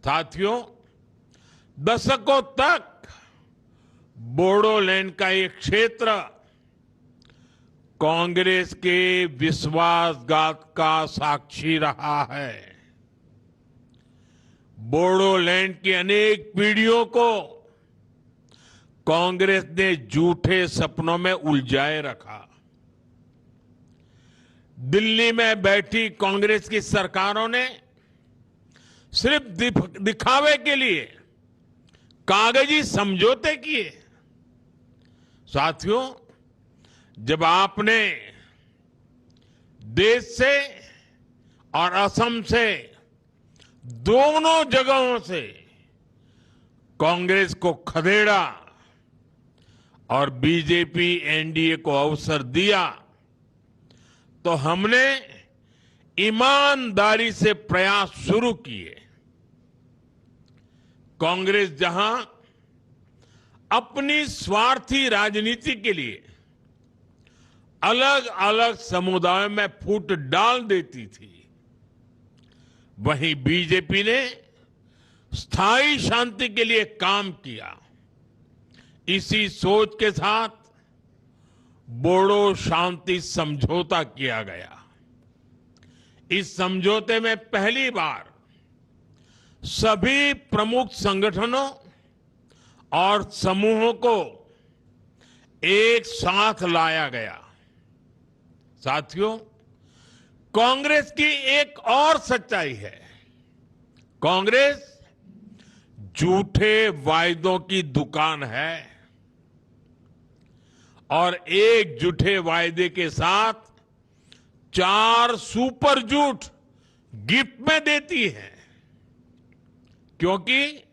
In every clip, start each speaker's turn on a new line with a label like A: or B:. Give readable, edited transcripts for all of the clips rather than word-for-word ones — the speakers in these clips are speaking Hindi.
A: साथियों, दशकों तक बोडोलैंड का ये क्षेत्र कांग्रेस के विश्वासघात का साक्षी रहा है। बोडोलैंड की अनेक पीढ़ियों को कांग्रेस ने झूठे सपनों में उलझाए रखा। दिल्ली में बैठी कांग्रेस की सरकारों ने सिर्फ दिखावे के लिए कागजी समझौते किए। साथियों, जब आपने देश से और असम से दोनों जगहों से कांग्रेस को खदेड़ा और बीजेपी एनडीए को अवसर दिया, तो हमने ईमानदारी से प्रयास शुरू किए। कांग्रेस जहां अपनी स्वार्थी राजनीति के लिए अलग अलग समुदायों में फूट डाल देती थी, वहीं बीजेपी ने स्थायी शांति के लिए काम किया। इसी सोच के साथ बोडो शांति समझौता किया गया। इस समझौते में पहली बार सभी प्रमुख संगठनों और समूहों को एक साथ लाया गया। साथियों, कांग्रेस की एक और सच्चाई है। कांग्रेस झूठे वायदों की दुकान है और एक झूठे वायदे के साथ 4 सुपर झूठ गिफ्ट में देती है, क्योंकि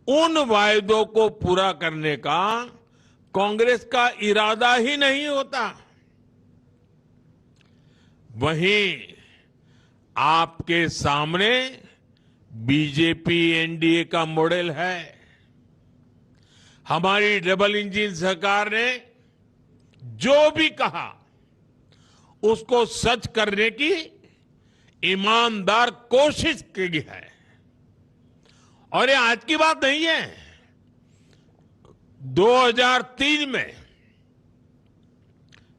A: उन वायदों को पूरा करने का कांग्रेस का इरादा ही नहीं होता। वहीं आपके सामने बीजेपी एनडीए का मॉडल है। हमारी डबल इंजन सरकार ने जो भी कहा उसको सच करने की ईमानदार कोशिश की है। और ये आज की बात नहीं है। 2003 में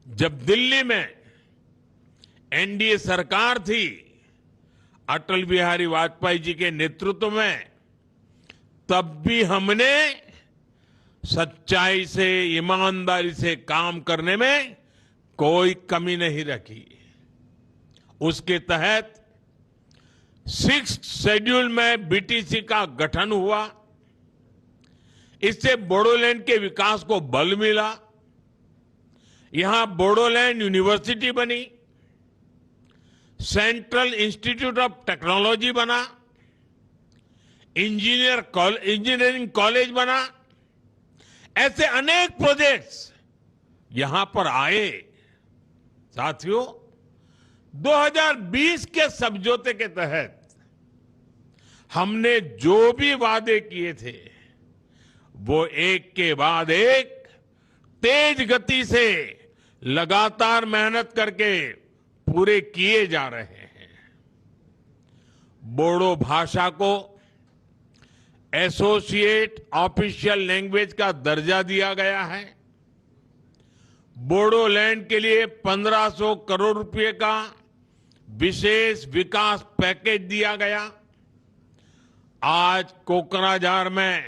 A: जब दिल्ली में एनडीए सरकार थी, अटल बिहारी वाजपेयी जी के नेतृत्व में, तब भी हमने सच्चाई से, ईमानदारी से काम करने में कोई कमी नहीं रखी। उसके तहत 6th शेड्यूल में बीटीसी का गठन हुआ। इससे बोडोलैंड के विकास को बल मिला। यहां बोडोलैंड यूनिवर्सिटी बनी, सेंट्रल इंस्टीट्यूट ऑफ टेक्नोलॉजी बना, इंजीनियरिंग कॉलेज बना। ऐसे अनेक प्रोजेक्ट्स यहां पर आए। साथियों, 2020 के समझौते के तहत हमने जो भी वादे किए थे, वो एक के बाद एक तेज गति से लगातार मेहनत करके पूरे किए जा रहे हैं। बोडो भाषा को एसोसिएट ऑफिशियल लैंग्वेज का दर्जा दिया गया है। बोडोलैंड के लिए 1500 करोड़ रुपए का विशेष विकास पैकेज दिया गया। आज कोकराझार में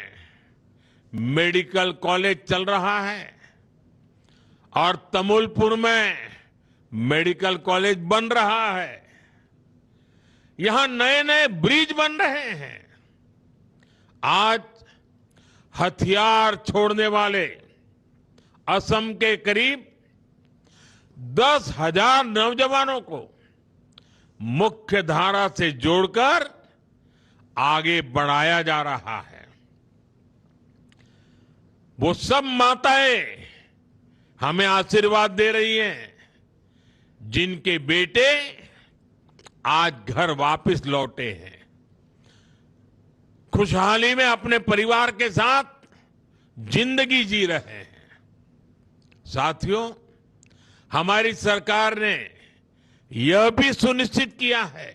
A: मेडिकल कॉलेज चल रहा है और तमुलपुर में मेडिकल कॉलेज बन रहा है। यहां नए नए ब्रिज बन रहे हैं। आज हथियार छोड़ने वाले असम के करीब 10,000 नौजवानों को मुख्य धारा से जोड़कर आगे बढ़ाया जा रहा है। वो सब माताएं हमें आशीर्वाद दे रही हैं, जिनके बेटे आज घर वापस लौटे हैं, खुशहाली में अपने परिवार के साथ जिंदगी जी रहे हैं। साथियों, हमारी सरकार ने यह भी सुनिश्चित किया है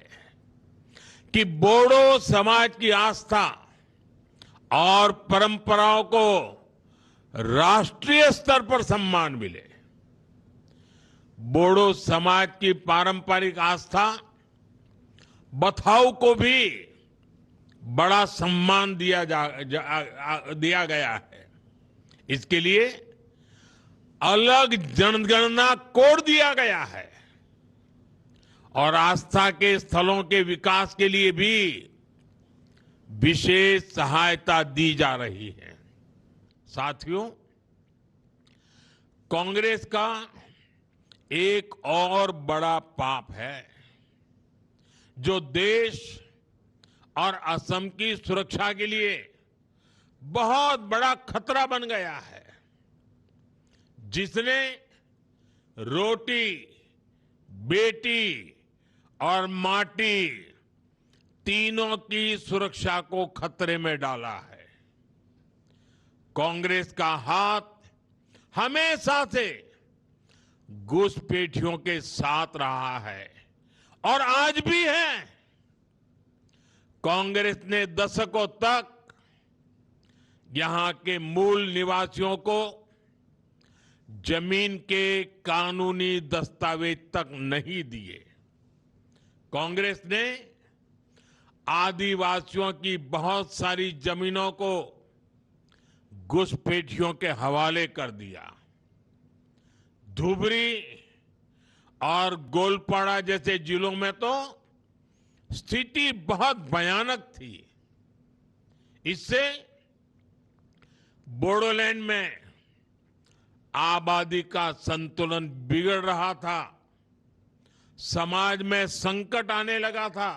A: कि बोडो समाज की आस्था और परंपराओं को राष्ट्रीय स्तर पर सम्मान मिले। बोडो समाज की पारंपरिक आस्था बथाऊ को भी बड़ा सम्मान दिया गया है। इसके लिए अलग जनगणना कोड दिया गया है और आस्था के स्थलों के विकास के लिए भी विशेष सहायता दी जा रही है। साथियों, कांग्रेस का एक और बड़ा पाप है जो देश और असम की सुरक्षा के लिए बहुत बड़ा खतरा बन गया है, जिसने रोटी, बेटी और माटी तीनों की सुरक्षा को खतरे में डाला है। कांग्रेस का हाथ हमेशा से घुसपैठियों के साथ रहा है और आज भी है। कांग्रेस ने दशकों तक यहां के मूल निवासियों को जमीन के कानूनी दस्तावेज तक नहीं दिए। कांग्रेस ने आदिवासियों की बहुत सारी जमीनों को घुसपैठियों के हवाले कर दिया। धुबरी और गोलपाड़ा जैसे जिलों में तो स्थिति बहुत भयानक थी। इससे बोडोलैंड में आबादी का संतुलन बिगड़ रहा था, समाज में संकट आने लगा था।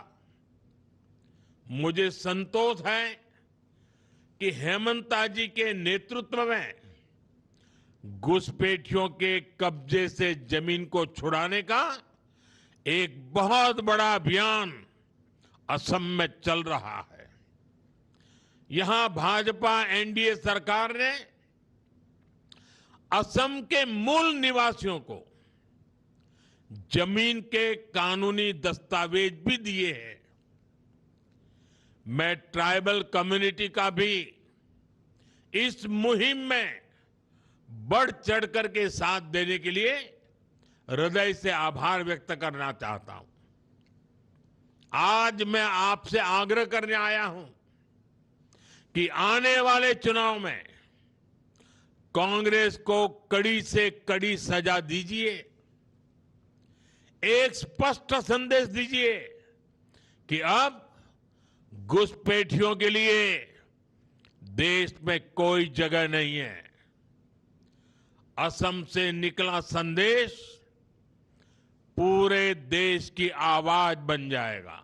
A: मुझे संतोष है कि हेमंता जी के नेतृत्व में घुसपैठियों के कब्जे से जमीन को छुड़ाने का एक बहुत बड़ा अभियान असम में चल रहा है। यहां भाजपा एनडीए सरकार ने असम के मूल निवासियों को जमीन के कानूनी दस्तावेज भी दिए हैं। मैं ट्राइबल कम्युनिटी का भी इस मुहिम में बढ़ चढ़ करके साथ देने के लिए हृदय से आभार व्यक्त करना चाहता हूं। आज मैं आपसे आग्रह करने आया हूं कि आने वाले चुनाव में कांग्रेस को कड़ी से कड़ी सजा दीजिए। एक स्पष्ट संदेश दीजिए कि अब घुसपैठियों के लिए देश में कोई जगह नहीं है। असम से निकला संदेश पूरे देश की आवाज बन जाएगा।